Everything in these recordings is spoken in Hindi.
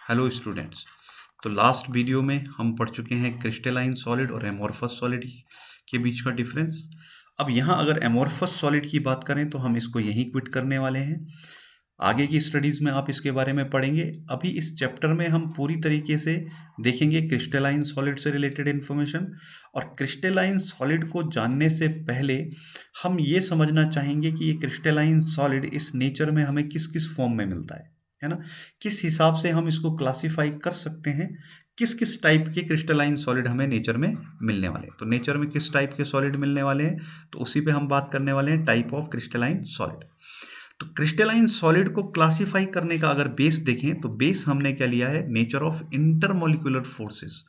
Hello students. तो लास्ट वीडियो में हम पढ़ चुके हैं क्रिस्टलाइन सॉलिड और एमोर्फस सॉलिड के बीच का डिफरेंस। अब यहाँ अगर एमोर्फस सॉलिड की बात करें तो हम इसको यहीं क्विट करने वाले हैं। आगे की स्टडीज़ में आप इसके बारे में पढ़ेंगे। अभी इस चैप्टर में हम पूरी तरीके से देखेंगे क्रिस्टलाइन सॉलिड से रिलेटेड इन्फॉर्मेशन। और क्रिस्टलाइन सॉलिड को जानने से पहले हम ये समझना चाहेंगे कि ये क्रिस्टलाइन सॉलिड इस नेचर में हमें किस किस फॉर्म में मिलता है ना। किस हिसाब से हम इसको क्लासिफाई कर सकते हैं, किस किस टाइप के क्रिस्टलाइन सॉलिड हमें नेचर में मिलने वाले हैं। तो नेचर में किस टाइप के सॉलिड मिलने वाले हैं तो उसी पे हम बात करने वाले हैं, टाइप ऑफ क्रिस्टलाइन सॉलिड। तो क्रिस्टलाइन सॉलिड को क्लासिफाई करने का अगर बेस देखें तो बेस हमने क्या लिया है, नेचर ऑफ इंटरमोलिकुलर फोर्सेस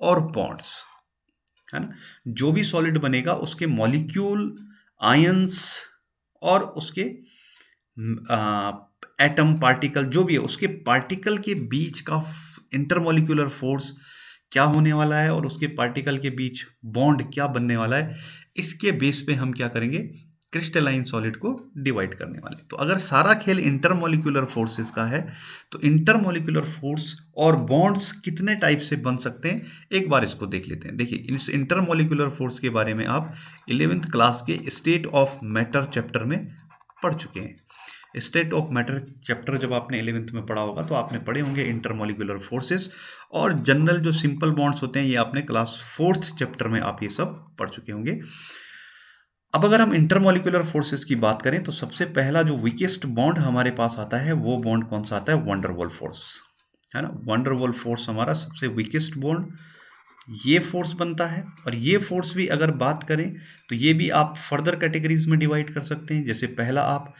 और बॉन्ड्स, है ना। जो भी सॉलिड बनेगा उसके मॉलिक्यूल, आयंस और उसके एटम, पार्टिकल जो भी है उसके पार्टिकल के बीच का इंटरमोलिकुलर फोर्स क्या होने वाला है और उसके पार्टिकल के बीच बॉन्ड क्या बनने वाला है, इसके बेस पे हम क्या करेंगे, क्रिस्टलाइन सॉलिड को डिवाइड करने वाले। तो अगर सारा खेल इंटरमोलिकुलर फोर्सेस का है तो इंटरमोलिकुलर फोर्स और बॉन्ड्स कितने टाइप से बन सकते हैं, एक बार इसको देख लेते हैं। देखिए, इस इंटरमोलिकुलर फोर्स के बारे में आप 11th क्लास के स्टेट ऑफ मैटर चैप्टर में पढ़ चुके हैं। स्टेट ऑफ मैटर चैप्टर जब आपने 11th में पढ़ा होगा तो आपने पढ़े होंगे इंटरमोलिकुलर फोर्सेस, और जनरल जो सिंपल बॉन्ड्स होते हैं ये आपने क्लास 4th चैप्टर में आप ये सब पढ़ चुके होंगे। अब अगर हम इंटरमोलिकुलर फोर्सेस की बात करें तो सबसे पहला जो वीकेस्ट बॉन्ड हमारे पास आता है वो बॉन्ड कौन सा आता है, वंडरवॉल फोर्स, है ना। वंडरवॉल फोर्स हमारा सबसे वीकेस्ट बॉन्ड ये फोर्स बनता है। और ये फोर्स भी अगर बात करें तो ये भी आप फर्दर कैटेगरीज में डिवाइड कर सकते हैं। जैसे पहला आप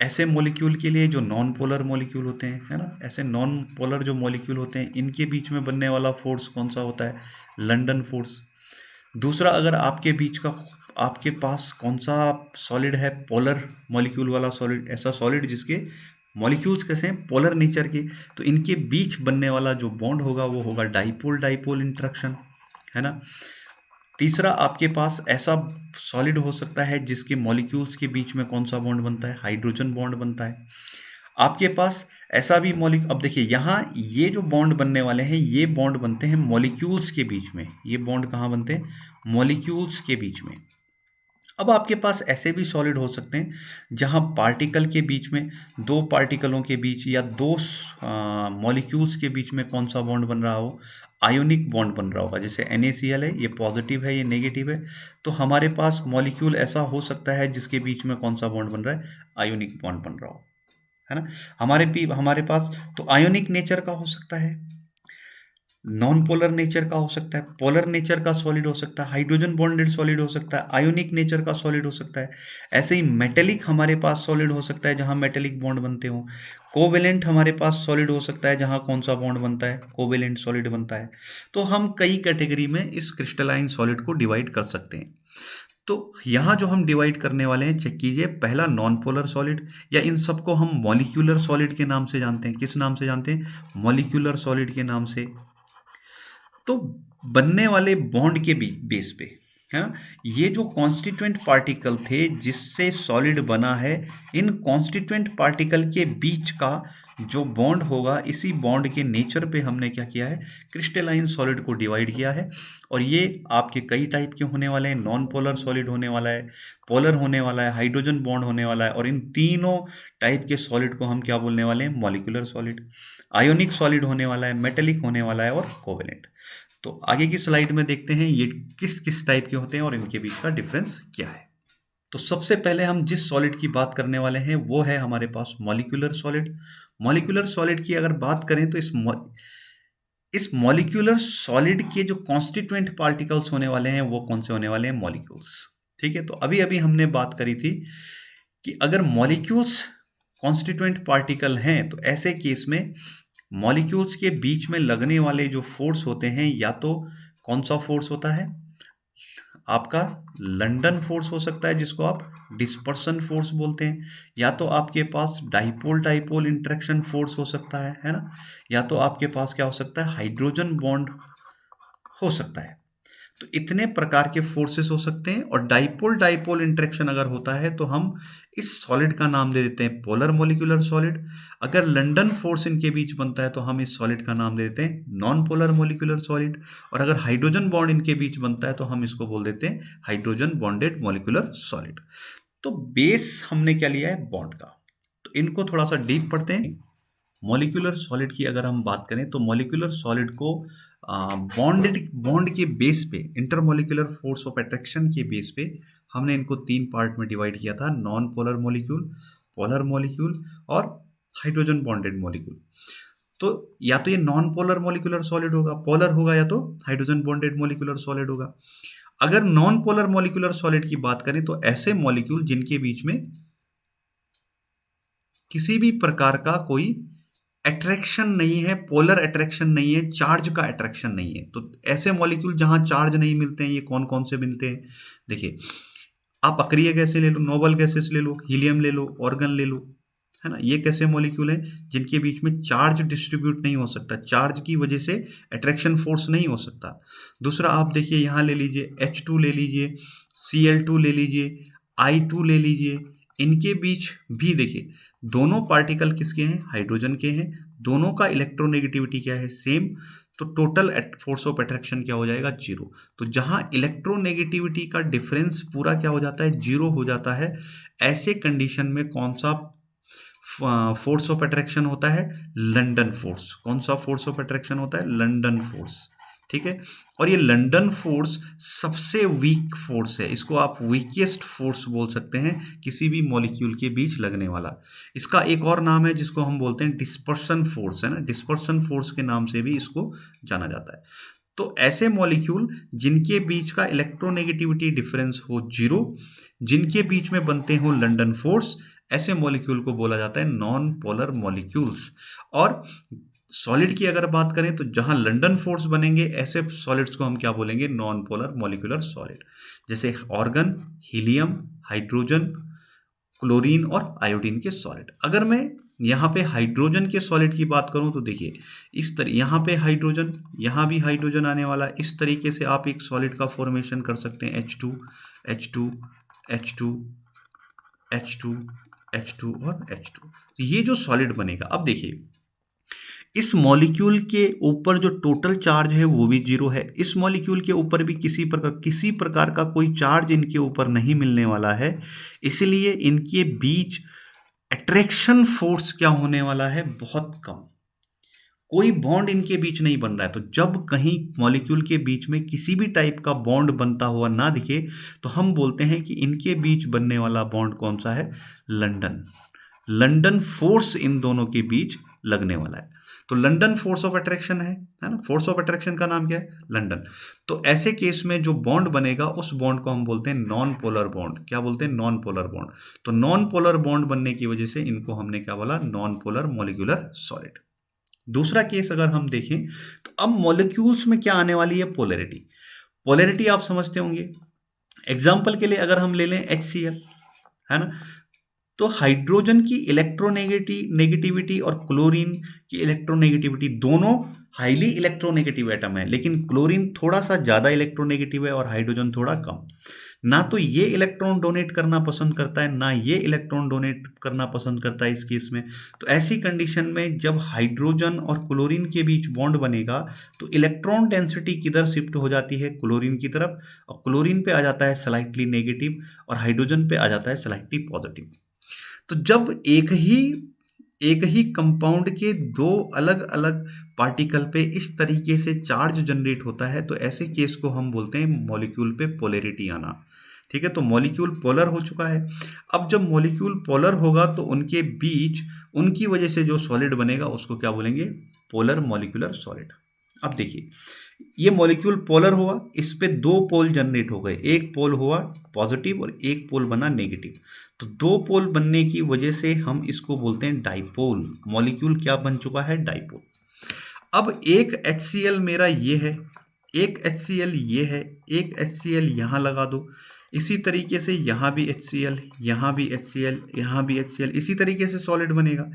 ऐसे मॉलिक्यूल के लिए जो नॉन पोलर मॉलिक्यूल होते हैं, है ना, ऐसे नॉन पोलर जो मॉलिक्यूल होते हैं इनके बीच में बनने वाला फोर्स कौन सा होता है, लंदन फोर्स। दूसरा, अगर आपके बीच का आपके पास कौन सा सॉलिड है, पोलर मॉलिक्यूल वाला सॉलिड, ऐसा सॉलिड जिसके मॉलिक्यूल्स कैसे हैं, पोलर नेचर के, तो इनके बीच बनने वाला जो बॉन्ड होगा वो होगा डाइपोल डाइपोल इंटरेक्शन, है ना। तीसरा, आपके पास ऐसा सॉलिड हो सकता है जिसके मॉलिक्यूल्स के बीच में कौन सा बॉन्ड बनता है, हाइड्रोजन बॉन्ड बनता है। आपके पास ऐसा भी मॉलिक्यूल, अब देखिए यहाँ ये जो बॉन्ड बनने वाले हैं ये बॉन्ड बनते हैं मॉलिक्यूल्स के बीच में। ये बॉन्ड कहाँ बनते हैं, मॉलिक्यूल्स के बीच में। अब आपके पास ऐसे भी सॉलिड हो सकते हैं जहां पार्टिकल के बीच में, दो पार्टिकलों के बीच या दो मॉलिक्यूल्स के बीच में कौन सा बॉन्ड बन रहा हो, आयोनिक बॉन्ड बन रहा होगा। जैसे NaCl है, ये पॉजिटिव है, ये नेगेटिव है, तो हमारे पास मॉलिक्यूल ऐसा हो सकता है जिसके बीच में कौन सा बॉन्ड बन रहा है, आयोनिक बॉन्ड बन रहा हो, है ना। हमारे पास तो आयोनिक नेचर का हो सकता है, नॉन पोलर नेचर का हो सकता है, पोलर नेचर का सॉलिड हो सकता है, हाइड्रोजन बॉन्डेड सॉलिड हो सकता है, आयोनिक नेचर का सॉलिड हो सकता है। ऐसे ही मेटेलिक हमारे पास सॉलिड हो सकता है जहां मेटेलिक बॉन्ड बनते हो। कोवेलेंट हमारे पास सॉलिड हो सकता है जहां कौन सा बॉन्ड बनता है, कोवेलेंट सॉलिड बनता है। तो हम कई कैटेगरी में इस क्रिस्टलाइन सॉलिड को डिवाइड कर सकते हैं। तो यहाँ जो हम डिवाइड करने वाले हैं, चेक कीजिए, पहला नॉन पोलर सॉलिड, या इन सबको हम मॉलिक्यूलर सॉलिड के नाम से जानते हैं। किस नाम से जानते हैं, मॉलिक्यूलर सॉलिड के नाम से। तो बनने वाले बॉन्ड के बेस पे, है ना, ये जो कॉन्स्टिट्यूएंट पार्टिकल थे जिससे सॉलिड बना है, इन कॉन्स्टिट्यूएंट पार्टिकल के बीच का जो बॉन्ड होगा, इसी बॉन्ड के नेचर पे हमने क्या किया है, क्रिस्टलाइन सॉलिड को डिवाइड किया है। और ये आपके कई टाइप के होने वाले हैं, नॉन पोलर सॉलिड होने वाला है, पोलर होने वाला है, हाइड्रोजन बॉन्ड होने वाला है, और इन तीनों टाइप के सॉलिड को हम क्या बोलने वाले हैं, मॉलिक्यूलर सॉलिड। आयोनिक सॉलिड होने वाला है, मेटेलिक होने वाला है, और कोवेलेंट। तो आगे की स्लाइड में देखते हैं ये किस किस टाइप के होते हैं और इनके बीच का डिफरेंस क्या है। तो सबसे पहले हम जिस सॉलिड की बात करने वाले हैं वो है हमारे पास मॉलिक्यूलर सॉलिड। मॉलिक्यूलर सॉलिड की अगर बात करें तो इस मॉलिक्यूलर सॉलिड के जो कॉन्स्टिट्यूएंट पार्टिकल्स होने वाले हैं वो कौन से होने वाले हैं, मॉलिक्यूल्स। ठीक है, तो अभी अभी हमने बात करी थी कि अगर मॉलिक्यूल्स कॉन्स्टिट्यूएंट पार्टिकल हैं तो ऐसे केस में मॉलिक्यूल्स के बीच में लगने वाले जो फोर्स होते हैं, या तो कौन सा फोर्स होता है, आपका लंदन फोर्स हो सकता है जिसको आप डिस्पर्सन फोर्स बोलते हैं, या तो आपके पास डाइपोल डाइपोल इंटरेक्शन फोर्स हो सकता है ना, या तो आपके पास क्या हो सकता है, हाइड्रोजन बॉन्ड हो सकता है। तो इतने प्रकार के फोर्सेस हो सकते हैं, और डाइपोल डाइपोल इंटरेक्शन अगर होता है तो हम इस सॉलिड का नाम दे देते हैं पोलर मॉलिक्यूलर सॉलिड। अगर लंडन फोर्स इनके बीच बनता है तो हम इस सॉलिड का नाम दे देते हैं नॉन पोलर मॉलिक्यूलर सॉलिड। और अगर हाइड्रोजन बॉन्ड इनके बीच बनता है तो हम इसको बोल देते हैं हाइड्रोजन बॉन्डेड मॉलिक्यूलर सॉलिड। तो बेस हमने क्या लिया है, बॉन्ड का। तो इनको थोड़ा सा डीप पढ़ते हैं। मॉलिक्यूलर सॉलिड की अगर हम बात करें तो मॉलिक्यूलर सॉलिड को बॉन्ड के बेस पे, इंटरमॉलिक्यूलर फोर्स ऑफ अट्रैक्शन के बेस पे हमने इनको 3 पार्ट में डिवाइड किया था, non polar molecule, polar molecule और हाइड्रोजन बॉन्डेड मॉलिक्यूल। तो या तो ये नॉन पोलर मॉलिक्यूलर सॉलिड होगा, पोलर होगा, या तो हाइड्रोजन बॉन्डेड मॉलिक्यूलर सॉलिड होगा। अगर नॉन पोलर मॉलिक्यूलर सॉलिड की बात करें तो ऐसे मॉलिक्यूल जिनके बीच में किसी भी प्रकार का कोई अट्रैक्शन नहीं है, पोलर अट्रैक्शन नहीं है, चार्ज का अट्रैक्शन नहीं है। तो ऐसे मॉलिक्यूल जहां चार्ज नहीं मिलते हैं, ये कौन कौन से मिलते हैं? देखिए, आप अक्रिय गैसें ले लो, नोबल गैसेस ले लो, हीलियम ले लो, ऑर्गन ले लो, है ना। ये कैसे मॉलिक्यूल हैं जिनके बीच में चार्ज डिस्ट्रीब्यूट नहीं हो सकता, चार्ज की वजह से अट्रैक्शन फोर्स नहीं हो सकता। दूसरा आप देखिए, यहाँ ले लीजिए H2 ले लीजिए, Cl2 ले लीजिए, I2 ले लीजिए। इनके बीच भी देखिए, दोनों पार्टिकल किसके हैं? हाइड्रोजन के हैं। दोनों का इलेक्ट्रोनेगेटिविटी क्या है? सेम। तो टोटल फोर्स ऑफ अट्रैक्शन क्या हो जाएगा? जीरो। तो जहां इलेक्ट्रोनेगेटिविटी का डिफरेंस पूरा क्या हो जाता है? जीरो हो जाता है। ऐसे कंडीशन में कौन सा फोर्स ऑफ अट्रैक्शन होता है? London force. कौन सा फोर्स ऑफ अट्रैक्शन होता है? London force. ठीक है। और ये लंडन फोर्स सबसे वीक फोर्स है, इसको आप वीकेस्ट फोर्स बोल सकते हैं किसी भी मॉलिक्यूल के बीच लगने वाला। इसका एक और नाम है जिसको हम बोलते हैं डिस्पर्सन फोर्स, है ना। डिस्पर्सन फोर्स के नाम से भी इसको जाना जाता है। तो ऐसे मॉलिक्यूल जिनके बीच का इलेक्ट्रोनेगेटिविटी डिफरेंस हो जीरो, जिनके बीच में बनते हो लंडन फोर्स, ऐसे मॉलिक्यूल को बोला जाता है नॉन पोलर मॉलिक्यूल्स। और सॉलिड की अगर बात करें तो जहां लंडन फोर्स बनेंगे ऐसे सॉलिड्स को हम क्या बोलेंगे? Non polar molecular solid. जैसे ऑर्गन, हीलियम, हाइड्रोजन, क्लोरीन और आयोडीन के सॉलिड। अगर मैं यहाँ पे हाइड्रोजन के सॉलिड की बात करूँ तो देखिए, इस तरह यहाँ पे हाइड्रोजन, यहाँ भी हाइड्रोजन आने वाला है। इस तरीके से आप एक सॉलिड का फॉर्मेशन कर सकते हैं, H2 H2 H2 H2 H2 और H2। तो ये जो सॉलिड बनेगा, अब देखिए, इस मॉलिक्यूल के ऊपर जो टोटल चार्ज है वो भी जीरो है। इस मॉलिक्यूल के ऊपर भी किसी प्रकार का कोई चार्ज इनके ऊपर नहीं मिलने वाला है। इसलिए इनके बीच अट्रैक्शन फोर्स क्या होने वाला है? बहुत कम। कोई बॉन्ड इनके बीच नहीं बन रहा है। तो जब कहीं मॉलिक्यूल के बीच में किसी भी टाइप का बॉन्ड बनता हुआ ना दिखे तो हम बोलते हैं कि इनके बीच बनने वाला बॉन्ड कौन सा है? लंडन। लंडन फोर्स इन दोनों के बीच लगने वाला है। तो लंडन फोर्स ऑफ अट्रैक्शन है ना। फोर्स ऑफ अट्रैक्शन का नाम क्या है? लंडन। तो ऐसे केस में जो बॉन्ड बनेगा उस बॉन्ड को हम बोलते हैं नॉन पोलर बॉन्ड। क्या बोलते हैं? Non polar bond. तो नॉन पोलर बॉन्ड बनने की वजह से इनको हमने क्या बोला? Non polar molecular solid. दूसरा केस अगर हम देखें तो अब मॉलिक्यूल्स में क्या आने वाली है? पोलैरिटी। पोलैरिटी आप समझते होंगे। एग्जाम्पल के लिए अगर हम ले लें HCl, है ना, तो हाइड्रोजन की इलेक्ट्रोनेगेटिविटी और क्लोरीन की इलेक्ट्रोनेगेटिविटी दोनों हाईली इलेक्ट्रोनेगेटिव एटम है, लेकिन क्लोरीन थोड़ा सा ज़्यादा इलेक्ट्रोनेगेटिव है और हाइड्रोजन थोड़ा कम। ना तो ये इलेक्ट्रॉन डोनेट करना पसंद करता है, ना ये इलेक्ट्रॉन डोनेट करना पसंद करता है इस केस में। तो ऐसी कंडीशन में जब हाइड्रोजन और क्लोरीन के बीच बॉन्ड बनेगा तो इलेक्ट्रॉन डेंसिटी किधर शिफ्ट हो जाती है? क्लोरीन की तरफ। और क्लोरीन पे आ जाता है स्लाइटली नेगेटिव और हाइड्रोजन पे आ जाता है स्लाइटली पॉजिटिव। तो जब एक ही कंपाउंड के दो अलग अलग पार्टिकल पे इस तरीके से चार्ज जनरेट होता है तो ऐसे केस को हम बोलते हैं मॉलिक्यूल पे पोलैरिटी आना। ठीक है। तो मॉलिक्यूल पोलर हो चुका है। अब जब मॉलिक्यूल पोलर होगा तो उनके बीच, उनकी वजह से जो सॉलिड बनेगा उसको क्या बोलेंगे? Polar molecular solid. अब देखिए, ये मॉलिक्यूल पोलर हुआ, इस पे दो पोल जनरेट हो गए। एक पोल हुआ पॉजिटिव और एक पोल बना नेगेटिव। तो दो पोल बनने की वजह से हम इसको बोलते हैं डाइपोल। मॉलिक्यूल क्या बन चुका है? डाइपोल। अब एक HCl मेरा ये है, एक HCl ये है, एक HCl यहाँ लगा दो। इसी तरीके से यहाँ भी HCl, यहाँ भी HCl, यहाँ भी HCl, इसी तरीके से सॉलिड बनेगा।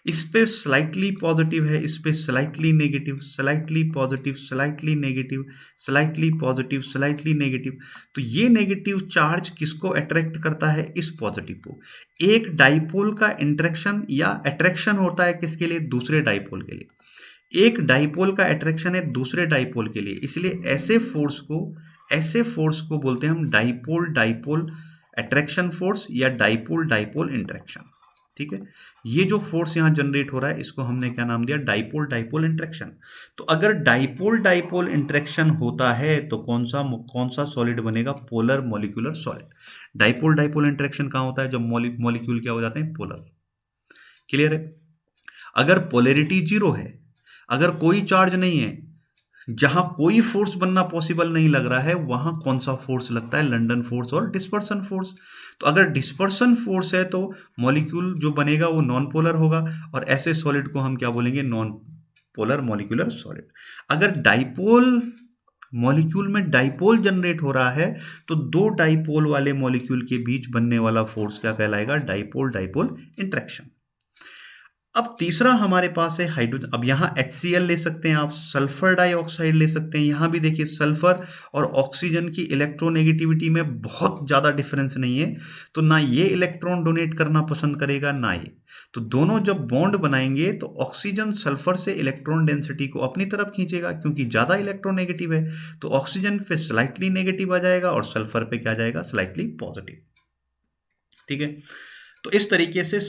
इस पे स्लाइटली पॉजिटिव है, इस पे slightly negative, slightly positive, slightly negative, slightly positive, slightly negative. तो ये नेगेटिव चार्ज किसको अट्रैक्ट करता है? इस पॉजिटिव को। एक डाइपोल का इंटरेक्शन या अट्रैक्शन होता है किसके लिए? दूसरे डाइपोल के लिए। एक डाइपोल का अट्रैक्शन है दूसरे डाइपोल के लिए, इसलिए ऐसे फोर्स को बोलते हैं हम डाइपोल डाइपोल अट्रैक्शन फोर्स या डाइपोल डाइपोल इंटरेक्शन। ठीक है, ये जो फोर्स यहां जनरेट हो रहा है इसको हमने क्या नाम दिया? Dipole dipole interaction. तो अगर डाइपोल डाइपोल इंटरेक्शन होता है तो कौन सा सॉलिड बनेगा? Polar molecular solid. Dipole dipole interaction कहां होता है? जब मॉलिक्यूल क्या हो जाते हैं? पोलर। क्लियर है? अगर पोलैरिटी जीरो है, अगर कोई चार्ज नहीं है, जहां कोई फोर्स बनना पॉसिबल नहीं लग रहा है, वहां कौन सा फोर्स लगता है? लंडन फोर्स और डिस्पर्सन फोर्स। तो अगर डिस्पर्सन फोर्स है तो मॉलिक्यूल जो बनेगा वो नॉन पोलर होगा, और ऐसे सॉलिड को हम क्या बोलेंगे? Non polar molecular solid. अगर डाइपोल मॉलिक्यूल में डाइपोल जनरेट हो रहा है तो दो डाइपोल वाले मॉलिक्यूल के बीच बनने वाला फोर्स क्या कहलाएगा? Dipole dipole interaction. अब तीसरा हमारे पास है हाइड्रोजन। अब यहाँ HCl ले सकते हैं आप, सल्फर डाइऑक्साइड ले सकते हैं। यहाँ भी देखिए सल्फर और ऑक्सीजन की इलेक्ट्रोनेगेटिविटी में बहुत ज़्यादा डिफरेंस नहीं है, तो ना ये इलेक्ट्रॉन डोनेट करना पसंद करेगा ना ये। तो दोनों जब बॉन्ड बनाएंगे तो ऑक्सीजन सल्फर से इलेक्ट्रॉन डेंसिटी को अपनी तरफ खींचेगा, क्योंकि ज़्यादा इलेक्ट्रोनेगेटिव है। तो ऑक्सीजन पे स्लाइटली नेगेटिव आ जाएगा और सल्फर पे क्या जाएगा? Slightly positive. ठीक है, तो इस तरीके से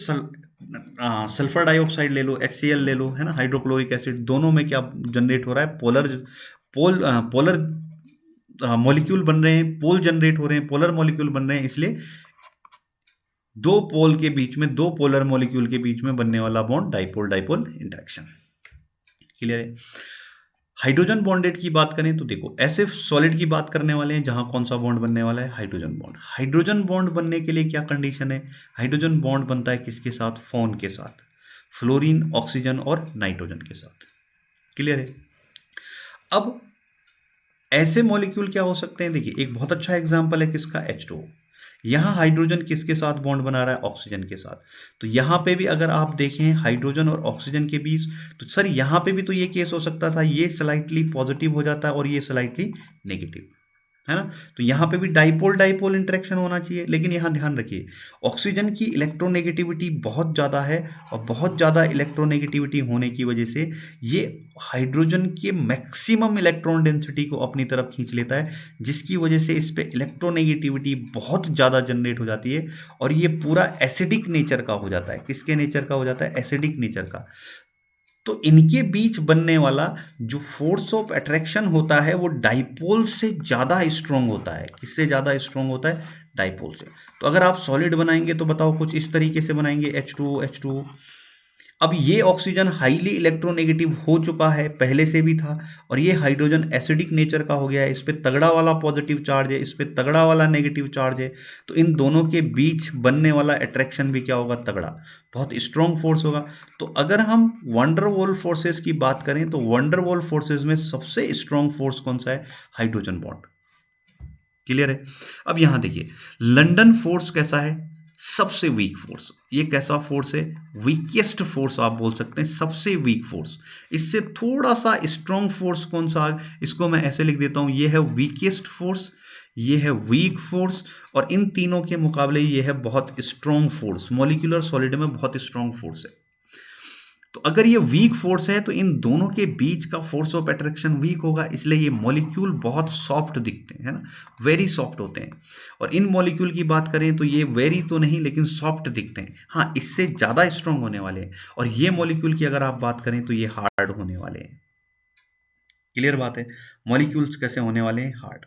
सल्फर डाइऑक्साइड ले लो, HCl ले लो, है ना, हाइड्रोक्लोरिक एसिड, दोनों में क्या जनरेट हो रहा है? पोलर मॉलिक्यूल बन रहे हैं, पोल जनरेट हो रहे हैं, पोलर मॉलिक्यूल बन रहे हैं। इसलिए दो पोल के बीच में, दो पोलर मॉलिक्यूल के बीच में बनने वाला bond dipole dipole interaction. Clear है? हाइड्रोजन बॉन्डेड की बात करें तो देखो, ऐसे सॉलिड की बात करने वाले हैं जहां कौन सा बॉन्ड बनने वाला है? Hydrogen bond. हाइड्रोजन बॉन्ड बनने के लिए क्या कंडीशन है? हाइड्रोजन बॉन्ड बनता है किसके साथ? फोन के साथ, फ्लोरीन, ऑक्सीजन और नाइट्रोजन के साथ। क्लियर है? अब ऐसे मॉलिक्यूल क्या हो सकते हैं? देखिए, एक बहुत अच्छा एग्जांपल है किसका? H2O। यहाँ हाइड्रोजन किसके साथ बॉन्ड बना रहा है? ऑक्सीजन के साथ। तो यहाँ पे भी अगर आप देखें हाइड्रोजन और ऑक्सीजन के बीच, तो सर यहाँ पे भी तो ये केस हो सकता था, ये स्लाइटली पॉजिटिव हो जाता है और ये स्लाइटली नेगेटिव, है ना। तो यहाँ पे भी डाइपोल डाइपोल इंटरेक्शन होना चाहिए, लेकिन यहाँ ध्यान रखिए ऑक्सीजन की इलेक्ट्रोनेगेटिविटी बहुत ज़्यादा है, और बहुत ज़्यादा इलेक्ट्रोनेगेटिविटी होने की वजह से ये हाइड्रोजन के मैक्सिमम इलेक्ट्रॉन डेंसिटी को अपनी तरफ खींच लेता है, जिसकी वजह से इस पर इलेक्ट्रोनेगेटिविटी बहुत ज़्यादा जनरेट हो जाती है, और ये पूरा एसिडिक नेचर का हो जाता है। किसके नेचर का हो जाता है? एसिडिक नेचर का। तो इनके बीच बनने वाला जो फोर्स ऑफ अट्रैक्शन होता है वो डाइपोल से ज़्यादा स्ट्रॉन्ग होता है। किससे ज़्यादा स्ट्रॉन्ग होता है? डाइपोल से। तो अगर आप सॉलिड बनाएंगे तो बताओ कुछ इस तरीके से बनाएंगे, H2O। अब ये ऑक्सीजन हाईली इलेक्ट्रोनेगेटिव हो चुका है, पहले से भी था, और ये हाइड्रोजन एसिडिक नेचर का हो गया है। इस पे तगड़ा वाला पॉजिटिव चार्ज है, इस पे तगड़ा वाला नेगेटिव चार्ज है। तो इन दोनों के बीच बनने वाला अट्रैक्शन भी क्या होगा? तगड़ा, बहुत स्ट्रॉन्ग फोर्स होगा। तो अगर हम वंडरवॉल फोर्सेस की बात करें तो वंडरवॉल फोर्सेस में सबसे स्ट्रॉन्ग फोर्स कौन सा है? Hydrogen bond. क्लियर है? अब यहां देखिए लंडन फोर्स कैसा है? सबसे वीक फोर्स। ये कैसा फोर्स है? वीकेस्ट फोर्स आप बोल सकते हैं, सबसे वीक फोर्स। इससे थोड़ा सा स्ट्रॉन्ग फोर्स कौन सा? इसको मैं ऐसे लिख देता हूं, ये है वीकेस्ट फोर्स, ये है वीक फोर्स, और इन तीनों के मुकाबले ये है बहुत स्ट्रॉन्ग फोर्स। मॉलिक्यूलर सॉलिड में बहुत स्ट्रॉन्ग फोर्स है। तो अगर ये वीक फोर्स है तो इन दोनों के बीच का फोर्स ऑफ अट्रैक्शन वीक होगा, इसलिए ये मॉलिक्यूल बहुत सॉफ्ट दिखते हैं, है ना, वेरी सॉफ्ट होते हैं। और इन मॉलिक्यूल की बात करें तो ये वेरी तो नहीं लेकिन सॉफ्ट दिखते हैं, हाँ इससे ज़्यादा स्ट्रॉन्ग होने वाले हैं। और ये मॉलिक्यूल की अगर आप बात करें तो ये हार्ड होने वाले हैं। क्लियर बात है? मॉलिक्यूल्स कैसे होने वाले हैं? हार्ड।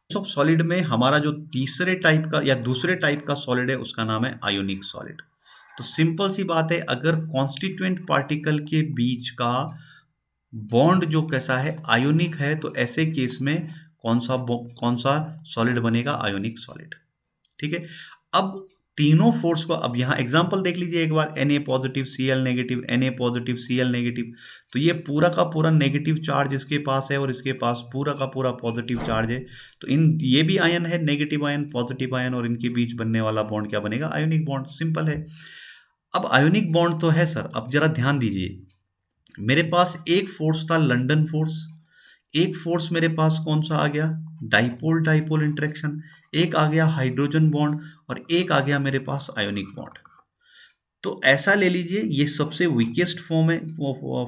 सब सॉलिड में हमारा जो तीसरे टाइप का या दूसरे टाइप का सॉलिड है उसका नाम है आयोनिक सॉलिड। तो सिंपल सी बात है, अगर कॉन्स्टिट्यूएंट पार्टिकल के बीच का बॉन्ड जो कैसा है? आयोनिक है, तो ऐसे केस में कौन सा सॉलिड बनेगा? Ionic solid. ठीक है, अब तीनों फोर्स को, अब यहाँ एग्जांपल देख लीजिए एक बार, Na positive Cl negative, Na positive Cl negative. तो ये पूरा का पूरा नेगेटिव चार्ज इसके पास है और इसके पास पूरा का पूरा पॉजिटिव चार्ज है। तो ये भी आयन है, नेगेटिव आयन पॉजिटिव आयन, और इनके बीच बनने वाला बॉन्ड क्या बनेगा? Ionic bond. सिंपल है। अब आयोनिक बॉन्ड तो है सर, अब जरा ध्यान दीजिए, मेरे पास एक फोर्स था लंदन फोर्स, एक फोर्स मेरे पास कौन सा आ गया, डाइपोल डाइपोल इंटरेक्शन, एक आ गया हाइड्रोजन बॉन्ड, और एक आ गया मेरे पास आयोनिक बॉन्ड। तो ऐसा ले लीजिए, ये सबसे वीकेस्ट फॉर्म है,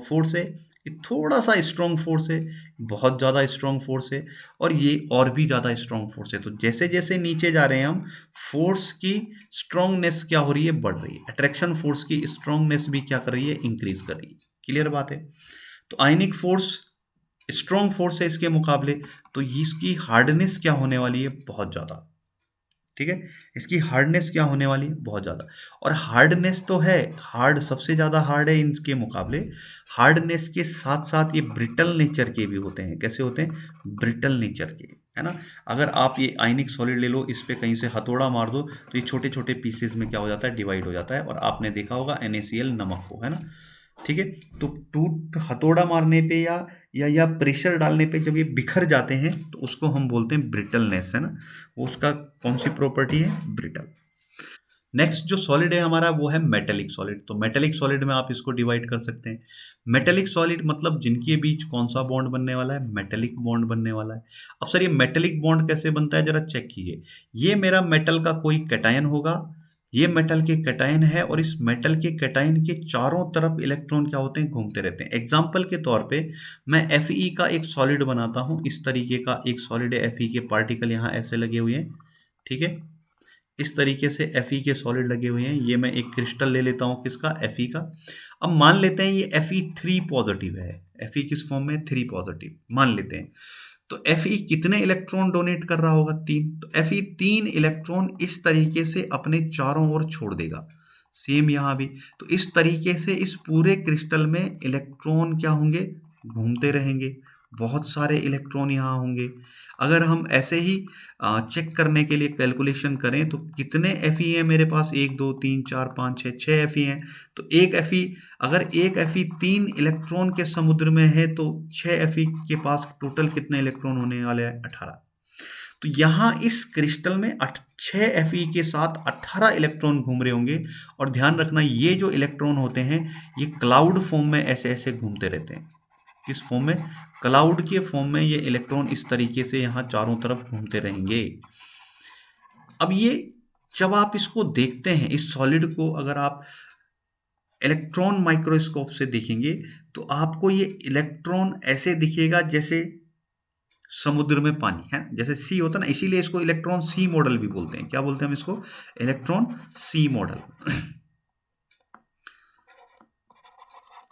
फोर्स है, ये थोड़ा सा स्ट्रॉन्ग फोर्स है, बहुत ज़्यादा स्ट्रॉन्ग फोर्स है, और ये और भी ज़्यादा स्ट्रॉन्ग फोर्स है। तो जैसे जैसे नीचे जा रहे हैं हम, फोर्स की स्ट्रॉन्गनेस क्या हो रही है, बढ़ रही है, अट्रैक्शन फोर्स की स्ट्रॉन्गनेस भी क्या कर रही है, इंक्रीज कर रही है। क्लियर बात है। तो आयनिक फोर्स स्ट्रॉन्ग फोर्स है इसके मुकाबले, तो इसकी हार्डनेस क्या होने वाली है, बहुत ज़्यादा। ठीक है, इसकी हार्डनेस क्या होने वाली है, बहुत ज़्यादा। और हार्डनेस तो है, हार्ड सबसे ज़्यादा हार्ड है इनके मुकाबले, हार्डनेस के साथ साथ ये ब्रिटल नेचर के भी होते हैं। कैसे होते हैं, ब्रिटल नेचर के, है ना। अगर आप ये आयनिक सॉलिड ले लो, इस पे कहीं से हथौड़ा मार दो तो ये छोटे छोटे पीसेस में क्या हो जाता है, डिवाइड हो जाता है, और आपने देखा होगा NaCl नमक को, है ना। ठीक है, तो टूट हथौड़ा मारने पे या प्रेशर डालने पे जब ये बिखर जाते हैं तो उसको हम बोलते हैं ब्रिटलनेस, है ना। वो उसका कौन सी प्रॉपर्टी है, ब्रिटल। नेक्स्ट जो सॉलिड है हमारा वो है मेटेलिक सॉलिड। तो मेटेलिक सॉलिड में आप इसको डिवाइड कर सकते हैं। मेटेलिक सॉलिड मतलब जिनके बीच कौन सा बॉन्ड बनने वाला है, मेटेलिक बॉन्ड बनने वाला है। अब सर ये मेटेलिक बॉन्ड कैसे बनता है, जरा चेक कीजिए। ये मेरा मेटल का कोई कैटायन होगा, ये मेटल के कैटायन है, और इस मेटल के कैटायन के चारों तरफ इलेक्ट्रॉन क्या होते हैं, घूमते रहते हैं। एग्जाम्पल के तौर पे मैं Fe का एक सॉलिड बनाता हूं, इस तरीके का एक सॉलिड है, Fe के पार्टिकल यहाँ ऐसे लगे हुए हैं। ठीक है, इस तरीके से Fe के सॉलिड लगे हुए हैं। ये मैं एक क्रिस्टल ले लेता हूँ, किसका, Fe का। अब मान लेते हैं ये Fe3 पॉजिटिव है, Fe किस फॉर्म में, 3 पॉजिटिव मान लेते हैं। तो Fe कितने इलेक्ट्रॉन डोनेट कर रहा होगा, 3। तो Fe 3 इलेक्ट्रॉन इस तरीके से अपने चारों ओर छोड़ देगा। सेम यहाँ भी। तो इस तरीके से इस पूरे क्रिस्टल में इलेक्ट्रॉन क्या होंगे, घूमते रहेंगे, बहुत सारे इलेक्ट्रॉन यहाँ होंगे। अगर हम ऐसे ही चेक करने के लिए कैलकुलेशन करें तो कितने Fe हैं मेरे पास, 1 2 3 4 5 6 6 Fe हैं। तो एक Fe, अगर एक Fe 3 इलेक्ट्रॉन के समुद्र में है तो 6 Fe के पास टोटल कितने इलेक्ट्रॉन होने वाले हैं, 18। तो यहाँ इस क्रिस्टल में 6 Fe के साथ 18 इलेक्ट्रॉन घूम रहे होंगे। और ध्यान रखना, ये जो इलेक्ट्रॉन होते हैं ये क्लाउड फॉर्म में ऐसे ऐसे घूमते रहते हैं। किस फॉर्म में, क्लाउड के फॉर्म में ये इलेक्ट्रॉन इस तरीके से यहाँ चारों तरफ घूमते रहेंगे। अब ये जब आप इसको देखते हैं, इस सॉलिड को अगर आप इलेक्ट्रॉन माइक्रोस्कोप से देखेंगे तो आपको ये इलेक्ट्रॉन ऐसे दिखेगा जैसे समुद्र में पानी है, जैसे सी होता है ना, इसीलिए इसको इलेक्ट्रॉन सी मॉडल भी बोलते हैं। क्या बोलते हैं हम इसको, इलेक्ट्रॉन सी मॉडल।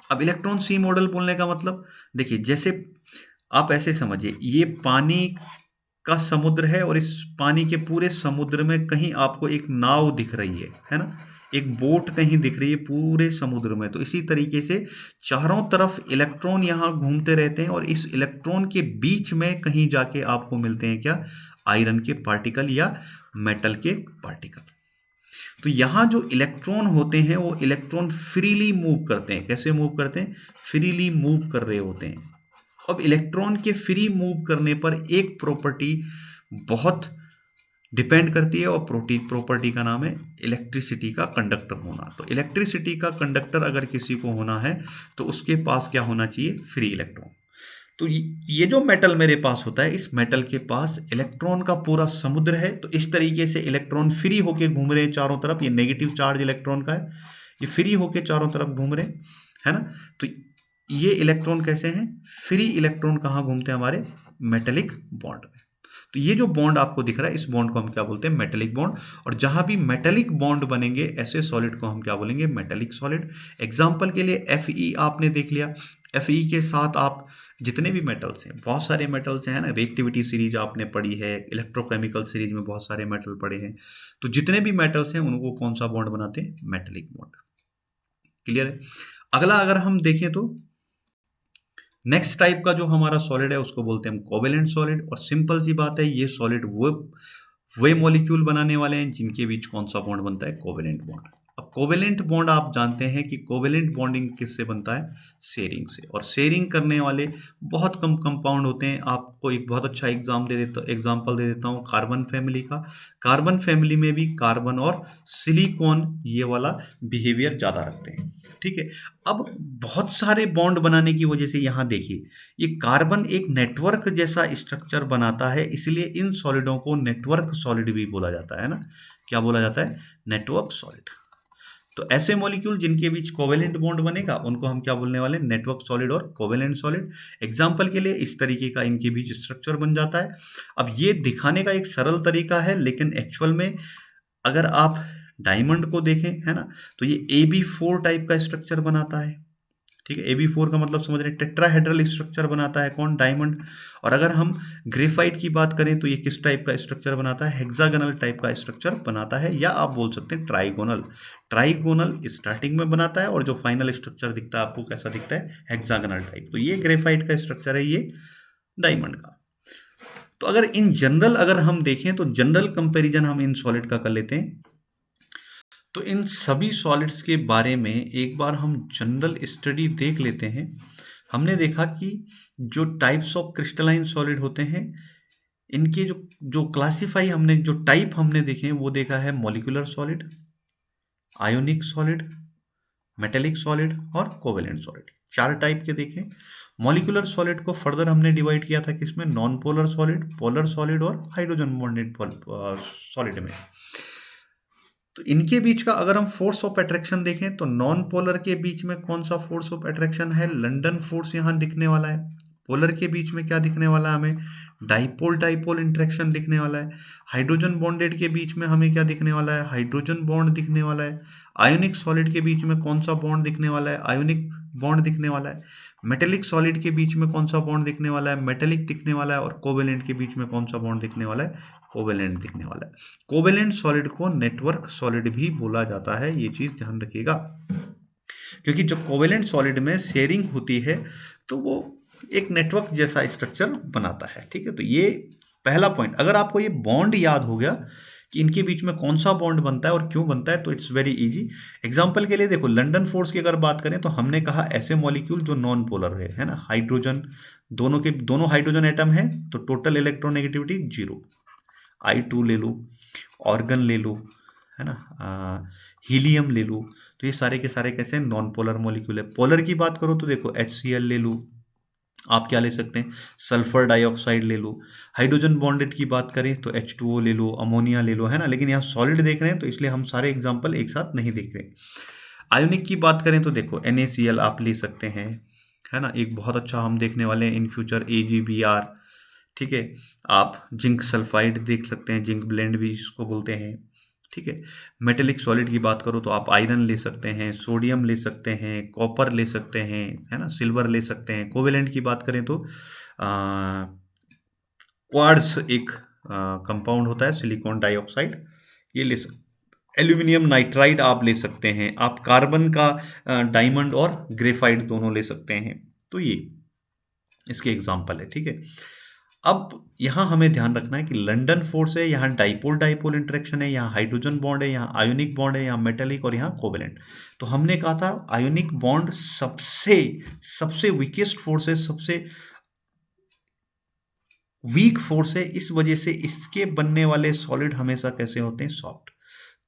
अब इलेक्ट्रॉन सी मॉडल बोलने का मतलब, देखिए जैसे आप ऐसे समझिए, ये पानी का समुद्र है और इस पानी के पूरे समुद्र में कहीं आपको एक नाव दिख रही है ना, एक बोट कहीं दिख रही है पूरे समुद्र में। तो इसी तरीके से चारों तरफ इलेक्ट्रॉन यहाँ घूमते रहते हैं, और इस इलेक्ट्रॉन के बीच में कहीं जाके आपको मिलते हैं क्या, आयरन के पार्टिकल या मेटल के पार्टिकल। तो यहाँ जो इलेक्ट्रॉन होते हैं वो इलेक्ट्रॉन फ्रीली मूव करते हैं। कैसे मूव करते हैं, फ्रीली मूव कर रहे होते हैं। अब इलेक्ट्रॉन के फ्री मूव करने पर एक प्रॉपर्टी बहुत डिपेंड करती है, और प्रॉपर्टी का नाम है इलेक्ट्रिसिटी का कंडक्टर होना। तो इलेक्ट्रिसिटी का कंडक्टर अगर किसी को होना है तो उसके पास क्या होना चाहिए, फ्री इलेक्ट्रॉन। तो ये जो मेटल मेरे पास होता है, इस मेटल के पास इलेक्ट्रॉन का पूरा समुद्र है। तो इस तरीके से इलेक्ट्रॉन फ्री होके घूम रहे हैं चारों तरफ। ये नेगेटिव चार्ज इलेक्ट्रॉन का है, ये फ्री होके चारों तरफ घूम रहे हैं, है ना। तो ये इलेक्ट्रॉन कैसे हैं, फ्री इलेक्ट्रॉन कहाँ घूमते हैं, हमारे मेटेलिक बॉन्ड में। तो ये जो बॉन्ड आपको दिख रहा है, इस बॉन्ड को हम क्या बोलते हैं, मेटेलिक बॉन्ड। और जहां भी मेटेलिक बॉन्ड बनेंगे ऐसे सॉलिड को हम क्या बोलेंगे, मेटेलिक सॉलिड। एग्जाम्पल के लिए Fe आपने देख लिया, Fe के साथ आप जितने भी मेटल्स हैं, बहुत सारे मेटल्स हैं ना, रिएक्टिविटी सीरीज आपने पढ़ी है, इलेक्ट्रोकेमिकल सीरीज में बहुत सारे मेटल पढ़े हैं। तो जितने भी मेटल्स हैं उनको कौन सा बॉन्ड बनाते हैं, मेटेलिक बॉन्ड। क्लियर है। अगला अगर हम देखें तो नेक्स्ट टाइप का जो हमारा सॉलिड है उसको बोलते हैं हम कोवेलेंट सॉलिड। और सिंपल सी बात है, ये सॉलिड वो मॉलिक्यूल बनाने वाले हैं जिनके बीच कौन सा बॉन्ड बनता है, कोवेलेंट बॉन्ड। अब कोवेलेंट बॉन्ड आप जानते हैं कि कोवेलेंट बॉन्डिंग किससे बनता है, शेयरिंग से, और शेयरिंग करने वाले बहुत कम कंपाउंड होते हैं। आपको एक बहुत अच्छा एग्जांपल दे देता हूँ कार्बन फैमिली का। कार्बन फैमिली में भी कार्बन और सिलिकॉन ये वाला बिहेवियर ज़्यादा रखते हैं, ठीक है। अब बहुत सारे बॉन्ड बनाने की वजह से यहाँ देखिए ये कार्बन एक नेटवर्क जैसा स्ट्रक्चर बनाता है, इसलिए इन सॉलिडों को नेटवर्क सॉलिड भी बोला जाता है ना। क्या बोला जाता है, नेटवर्क सॉलिड। तो ऐसे मॉलिक्यूल जिनके बीच कोवेलेंट बॉन्ड बनेगा उनको हम क्या बोलने वाले, नेटवर्क सॉलिड और कोवेलेंट सॉलिड। एग्जाम्पल के लिए इस तरीके का इनके बीच स्ट्रक्चर बन जाता है। अब ये दिखाने का एक सरल तरीका है, लेकिन एक्चुअल में अगर आप डायमंड को देखें, है ना, तो ये AB4 टाइप का स्ट्रक्चर बनाता है, ठीक है। AB4 का मतलब समझ रहे हैं, टेट्राहेड्रल स्ट्रक्चर बनाता है कौन, डायमंड। और अगर हम ग्रेफाइट की बात करें तो ये किस टाइप का स्ट्रक्चर बनाता है, हेक्सागोनल टाइप का स्ट्रक्चर बनाता है, या आप बोल सकते हैं ट्राइगोनल। ट्राइगोनल स्टार्टिंग में बनाता है और जो फाइनल स्ट्रक्चर दिखता है आपको कैसा दिखता है, हेक्सागोनल टाइप। तो ये ग्रेफाइट का स्ट्रक्चर है, ये डायमंड का। तो अगर इन जनरल अगर हम देखें तो जनरल कंपैरिजन हम इन सॉलिड का कर लेते हैं। तो इन सभी सॉलिड्स के बारे में एक बार हम जनरल स्टडी देख लेते हैं। हमने देखा कि जो टाइप्स ऑफ क्रिस्टलाइन सॉलिड होते हैं, इनके जो जो क्लासिफाई हमने जो टाइप हमने देखे हैं वो देखा है molecular solid, ionic solid, metallic solid और कोवेलेंट सॉलिड। 4 टाइप के देखें। मॉलिक्यूलर सॉलिड को फर्दर हमने डिवाइड किया था किसमें, non polar solid, polar solid और हाइड्रोजन बॉन्डेड सॉलिड में। तो इनके बीच का अगर हम फोर्स ऑफ अट्रैक्शन देखें तो नॉन पोलर के बीच में कौन सा फोर्स ऑफ अट्रैक्शन है, लंडन फोर्स यहाँ दिखने वाला है। पोलर के बीच में क्या दिखने वाला है हमें, डाइपोल डाइपोल इंटरेक्शन दिखने वाला है। हाइड्रोजन बॉन्डेड के बीच में हमें क्या दिखने वाला है, हाइड्रोजन बॉन्ड दिखने वाला है। आयोनिक सॉलिड के बीच में कौन सा बॉन्ड दिखने वाला है, आयोनिक बॉन्ड दिखने वाला है। मेटेलिक सॉलिड के बीच में कौन सा बॉन्ड दिखने वाला है, मेटेलिक दिखने वाला है। और कोवेलेंट के बीच में कौन सा बॉन्ड दिखने वाला है, कोवेलेंट दिखने वाला है। कोवेलेंट सॉलिड को नेटवर्क सॉलिड भी बोला जाता है, ये चीज ध्यान रखिएगा, क्योंकि जब कोवेलेंट सॉलिड में शेयरिंग होती है तो वो एक नेटवर्क जैसा स्ट्रक्चर बनाता है, ठीक है। तो ये पहला पॉइंट। अगर आपको ये बॉन्ड याद हो गया कि इनके बीच में कौन सा बॉन्ड बनता है और क्यों बनता है, तो इट्स वेरी इजी। एग्जांपल के लिए देखो, लंडन फोर्स की अगर बात करें तो हमने कहा ऐसे मॉलिक्यूल जो नॉन पोलर है ना, हाइड्रोजन, दोनों हाइड्रोजन एटम है तो टोटल इलेक्ट्रोनेगेटिविटी 0। I2 ले लो, ऑर्गन ले लो, है ना, हीलियम ले लो, तो ये सारे के सारे कैसे नॉन पोलर मॉलिक्यूल है। पोलर की बात करो तो देखो HCl ले लो, आप क्या ले सकते हैं, सल्फर डाइऑक्साइड ले लो। हाइड्रोजन बॉन्डेड की बात करें तो H2O ले लो, अमोनिया ले लो, है ना। लेकिन यहाँ सॉलिड देख रहे हैं तो इसलिए हम सारे एग्जाम्पल एक साथ नहीं देख रहे। आयोनिक की बात करें तो देखो NaCl आप ले सकते हैं, है ना। एक बहुत अच्छा हम देखने वाले हैं इन फ्यूचर AgBr, ठीक है। आप जिंक सल्फाइड देख सकते हैं, जिंक ब्लेंड भी इसको बोलते हैं, ठीक है। मेटेलिक सॉलिड की बात करो तो आप आयरन ले सकते हैं, सोडियम ले सकते हैं, कॉपर ले सकते हैं, है ना, सिल्वर ले सकते हैं। कोवेलेंट की बात करें तो क्वार्ट्ज एक कंपाउंड होता है, सिलिकॉन डाइऑक्साइड, ये ले सकते। एल्यूमिनियम नाइट्राइड आप ले सकते हैं। आप कार्बन का डायमंड और ग्रेफाइट दोनों ले सकते हैं। तो ये इसके एग्जाम्पल है, ठीक है। अब यहाँ हमें ध्यान रखना है कि लंडन फोर्स है, यहाँ डाइपोल डाइपोल इंटरेक्शन है, यहाँ हाइड्रोजन बॉन्ड है, यहाँ आयोनिक बॉन्ड है, यहाँ मेटेलिक और यहाँ कोवेलेंट। तो हमने कहा था आयोनिक बॉन्ड सबसे वीकेस्ट फोर्स है, सबसे वीक फोर्स है। इस वजह से इसके बनने वाले सॉलिड हमेशा कैसे होते हैं, सॉफ्ट।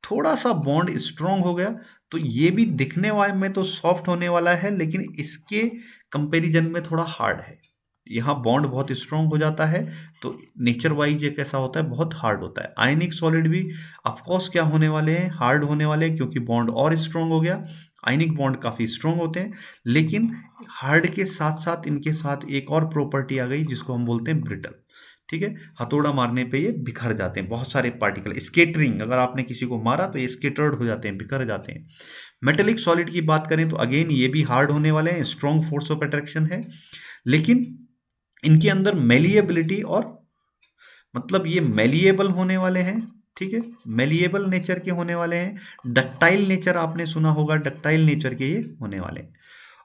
थोड़ा सा बॉन्ड स्ट्रांग हो गया तो ये भी दिखने वाले में तो सॉफ्ट होने वाला है, लेकिन इसके कंपैरिजन में थोड़ा हार्ड है। यहाँ बॉन्ड बहुत स्ट्रांग हो जाता है तो नेचर वाइज ये कैसा होता है, बहुत हार्ड होता है। आयनिक सॉलिड भी ऑफकोर्स क्या होने वाले हैं, हार्ड होने वाले हैं, क्योंकि बॉन्ड और स्ट्रांग हो गया। आयनिक बॉन्ड काफ़ी स्ट्रांग होते हैं, लेकिन हार्ड के साथ साथ इनके साथ एक और प्रॉपर्टी आ गई जिसको हम बोलते हैं ब्रिटल, ठीक है। हथौड़ा मारने पे ये बिखर जाते हैं, बहुत सारे पार्टिकल स्केटरिंग, अगर आपने किसी को मारा तो ये स्केटर्ड हो जाते हैं, बिखर जाते हैं। मेटेलिक सॉलिड की बात करें तो अगेन ये भी हार्ड होने वाले हैं, स्ट्रॉन्ग फोर्स ऑफ अट्रैक्शन है, लेकिन इनके अंदर मेलिएबिलिटी और मतलब ये मेलिएबल होने वाले हैं, ठीक है, मेलिएबल नेचर के होने वाले हैं। डक्टाइल नेचर आपने सुना होगा, डक्टाइल नेचर के ये होने वाले हैं।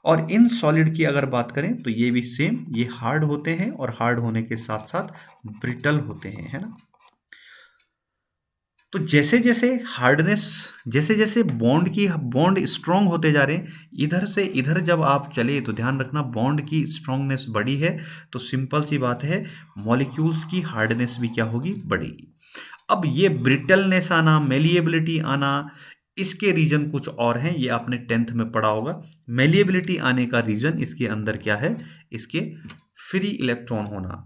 और इन सॉलिड की अगर बात करें तो ये भी सेम, ये हार्ड होते हैं और हार्ड होने के साथ साथ ब्रिटल होते हैं, है ना। तो जैसे जैसे हार्डनेस, जैसे जैसे बॉन्ड स्ट्रांग होते जा रहे हैं, इधर से इधर जब आप चले तो ध्यान रखना बॉन्ड की स्ट्रांगनेस बढ़ी है, तो सिंपल सी बात है मॉलिक्यूल्स की हार्डनेस भी क्या होगी, बढ़ेगी। अब ये ब्रिटलनेस आना, मेलिएबिलिटी आना, इसके रीजन कुछ और हैं, ये आपने 10th में पढ़ा होगा। मेलिएबिलिटी आने का रीजन इसके अंदर क्या है, इसके फ्री इलेक्ट्रॉन होना,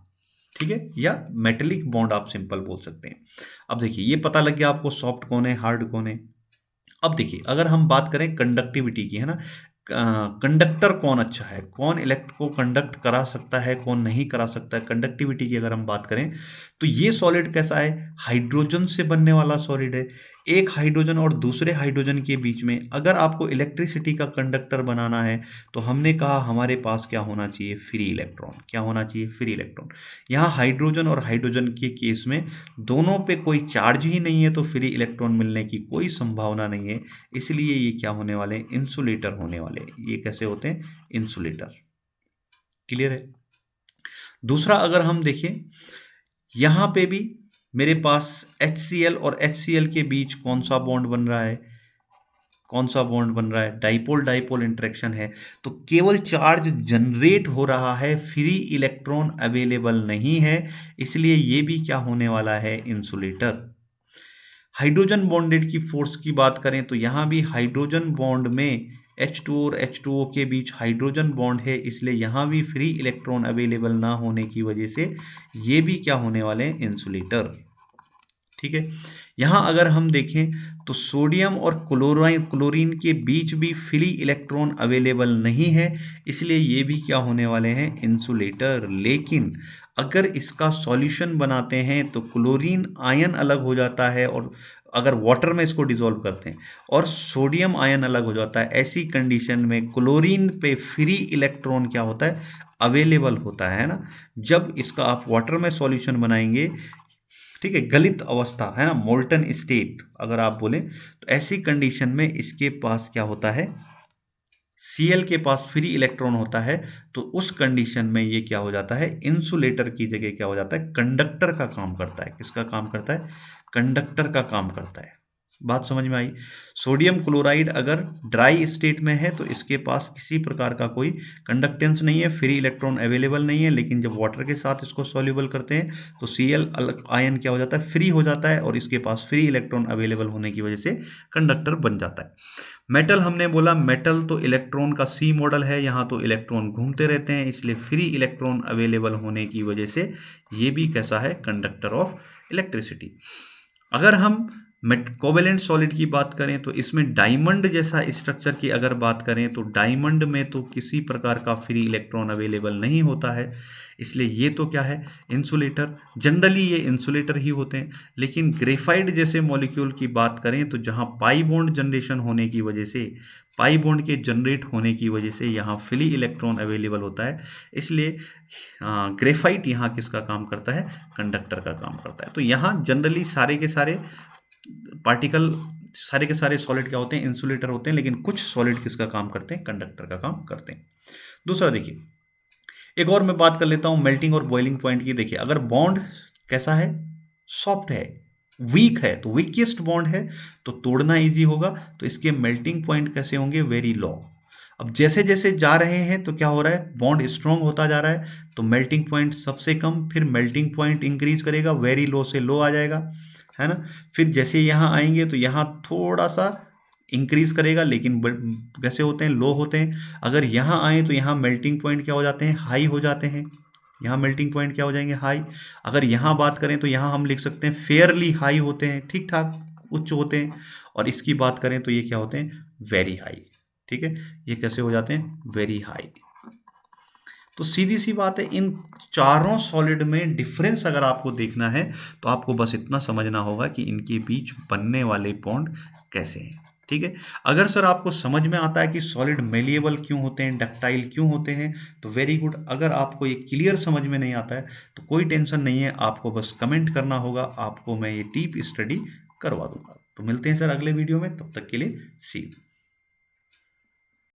ठीक है, या मेटेलिक बॉन्ड आप सिंपल बोल सकते हैं। अब देखिए ये पता लग गया आपको सॉफ्ट कौन है, हार्ड कौन है। अब देखिए अगर हम बात करें कंडक्टिविटी की, है ना, कंडक्टर कौन अच्छा है, कौन इलेक्ट को कंडक्ट करा सकता है, कौन नहीं करा सकता है, कंडक्टिविटी की अगर हम बात करें तो ये सॉलिड कैसा है, हाइड्रोजन से बनने वाला सॉलिड है। एक हाइड्रोजन और दूसरे हाइड्रोजन के बीच में अगर आपको इलेक्ट्रिसिटी का कंडक्टर बनाना है तो हमने कहा हमारे पास क्या होना चाहिए, फ्री इलेक्ट्रॉन। क्या होना चाहिए, फ्री इलेक्ट्रॉन। यहाँ हाइड्रोजन और हाइड्रोजन के केस में दोनों पे कोई चार्ज ही नहीं है, तो फ्री इलेक्ट्रॉन मिलने की कोई संभावना नहीं है, इसलिए ये क्या होने वाले हैं, इंसुलेटर होने वाले हैं। ये कैसे होते हैं, इंसुलेटर। क्लियर है। दूसरा अगर हम देखें, यहां पे भी मेरे पास HCl और HCl के बीच कौन सा बॉन्ड बन रहा है, कौन सा बॉन्ड बन रहा है, डाइपोल डाइपोल इंटरेक्शन है, तो केवल चार्ज जनरेट हो रहा है, फ्री इलेक्ट्रॉन अवेलेबल नहीं है, इसलिए ये भी क्या होने वाला है, इंसुलेटर। हाइड्रोजन बॉन्डेड की फोर्स की बात करें तो यहाँ भी हाइड्रोजन बॉन्ड में H2 और H2O के बीच हाइड्रोजन बॉन्ड है, इसलिए यहाँ भी फ्री इलेक्ट्रॉन अवेलेबल ना होने की वजह से ये भी क्या होने वाले हैं, इंसुलेटर। ठीक है। यहाँ अगर हम देखें तो सोडियम और क्लोरीन के बीच भी फ्री इलेक्ट्रॉन अवेलेबल नहीं है, इसलिए ये भी क्या होने वाले हैं, इंसुलेटर। लेकिन अगर इसका सॉल्यूशन बनाते हैं तो क्लोरीन आयन अलग हो जाता है, और अगर वाटर में इसको डिसॉल्व करते हैं और सोडियम आयन अलग हो जाता है, ऐसी कंडीशन में क्लोरीन पे फ्री इलेक्ट्रॉन क्या होता है, अवेलेबल होता है ना। जब इसका आप वाटर में सॉल्यूशन बनाएंगे, ठीक है, गलित अवस्था है ना, मोल्टन स्टेट अगर आप बोलें, तो ऐसी कंडीशन में इसके पास क्या होता है, Cl के पास फ्री इलेक्ट्रॉन होता है, तो उस कंडीशन में ये क्या हो जाता है, इंसुलेटर की जगह क्या हो जाता है, कंडक्टर का काम करता है। किसका काम करता है, कंडक्टर का काम करता है। बात समझ में आई। सोडियम क्लोराइड अगर ड्राई स्टेट में है तो इसके पास किसी प्रकार का कोई कंडक्टेंस नहीं है, फ्री इलेक्ट्रॉन अवेलेबल नहीं है, लेकिन जब वाटर के साथ इसको सॉल्युबल करते हैं तो Cl आयन क्या हो जाता है, फ्री हो जाता है, और इसके पास फ्री इलेक्ट्रॉन अवेलेबल होने की वजह से कंडक्टर बन जाता है। मेटल हमने बोला, मेटल तो इलेक्ट्रॉन का C मॉडल है, यहाँ तो इलेक्ट्रॉन घूमते रहते हैं, इसलिए फ्री इलेक्ट्रॉन अवेलेबल होने की वजह से ये भी कैसा है, कंडक्टर ऑफ इलेक्ट्रिसिटी। अगर हम कोवेलेंट सॉलिड की बात करें तो इसमें डायमंड जैसा स्ट्रक्चर की अगर बात करें तो डायमंड में तो किसी प्रकार का फ्री इलेक्ट्रॉन अवेलेबल नहीं होता है, इसलिए ये तो क्या है, इंसुलेटर। जनरली ये इंसुलेटर ही होते हैं। लेकिन ग्रेफाइट जैसे मॉलिक्यूल की बात करें तो जहाँ पाई बॉन्ड जनरेशन होने की वजह से, पाई बॉन्ड के जनरेट होने की वजह से यहाँ फ्री इलेक्ट्रॉन अवेलेबल होता है, इसलिए ग्रेफाइट यहाँ किसका काम करता है, कंडक्टर का काम करता है। तो यहाँ जनरली सारे के सारे पार्टिकल, सारे के सारे सॉलिड क्या होते हैं, इंसुलेटर होते हैं, लेकिन कुछ सॉलिड किसका काम करते हैं, कंडक्टर का काम करते हैं। दूसरा देखिए, एक और मैं बात कर लेता हूं मेल्टिंग और बॉइलिंग पॉइंट की। देखिए अगर बॉन्ड कैसा है, सॉफ्ट है, वीक है, तो वीकेस्ट बॉन्ड है तो तोड़ना इजी होगा, तो इसके मेल्टिंग पॉइंट कैसे होंगे, वेरी लो। अब जैसे जैसे जा रहे हैं तो क्या हो रहा है, बॉन्ड स्ट्रांग होता जा रहा है, तो मेल्टिंग पॉइंट सबसे कम, फिर मेल्टिंग पॉइंट इंक्रीज करेगा, वेरी लो से लो आ जाएगा, है ना। फिर जैसे यहाँ आएंगे तो यहाँ थोड़ा सा इंक्रीज करेगा, लेकिन कैसे होते हैं, लो होते हैं। अगर यहाँ आए तो यहाँ मेल्टिंग पॉइंट क्या हो जाते हैं, हाई हो जाते हैं, यहाँ मेल्टिंग पॉइंट क्या हो जाएंगे, हाई। अगर यहाँ बात करें तो यहाँ हम लिख सकते हैं फेयरली हाई होते हैं, ठीक ठाक उच्च होते हैं। और इसकी बात करें तो ये क्या होते हैं, वेरी हाई। ठीक है, ये कैसे हो जाते हैं, वेरी हाई। तो सीधी सी बात है, इन चारों सॉलिड में डिफरेंस अगर आपको देखना है तो आपको बस इतना समझना होगा कि इनके बीच बनने वाले बॉन्ड कैसे हैं। ठीक है, अगर सर आपको समझ में आता है कि सॉलिड मेलिएबल क्यों होते हैं, डक्टाइल क्यों होते हैं, तो वेरी गुड। अगर आपको ये क्लियर समझ में नहीं आता है तो कोई टेंशन नहीं है, आपको बस कमेंट करना होगा, आपको मैं ये डीप स्टडी करवा दूंगा। तो मिलते हैं सर अगले वीडियो में, तब तक के लिए सी यू।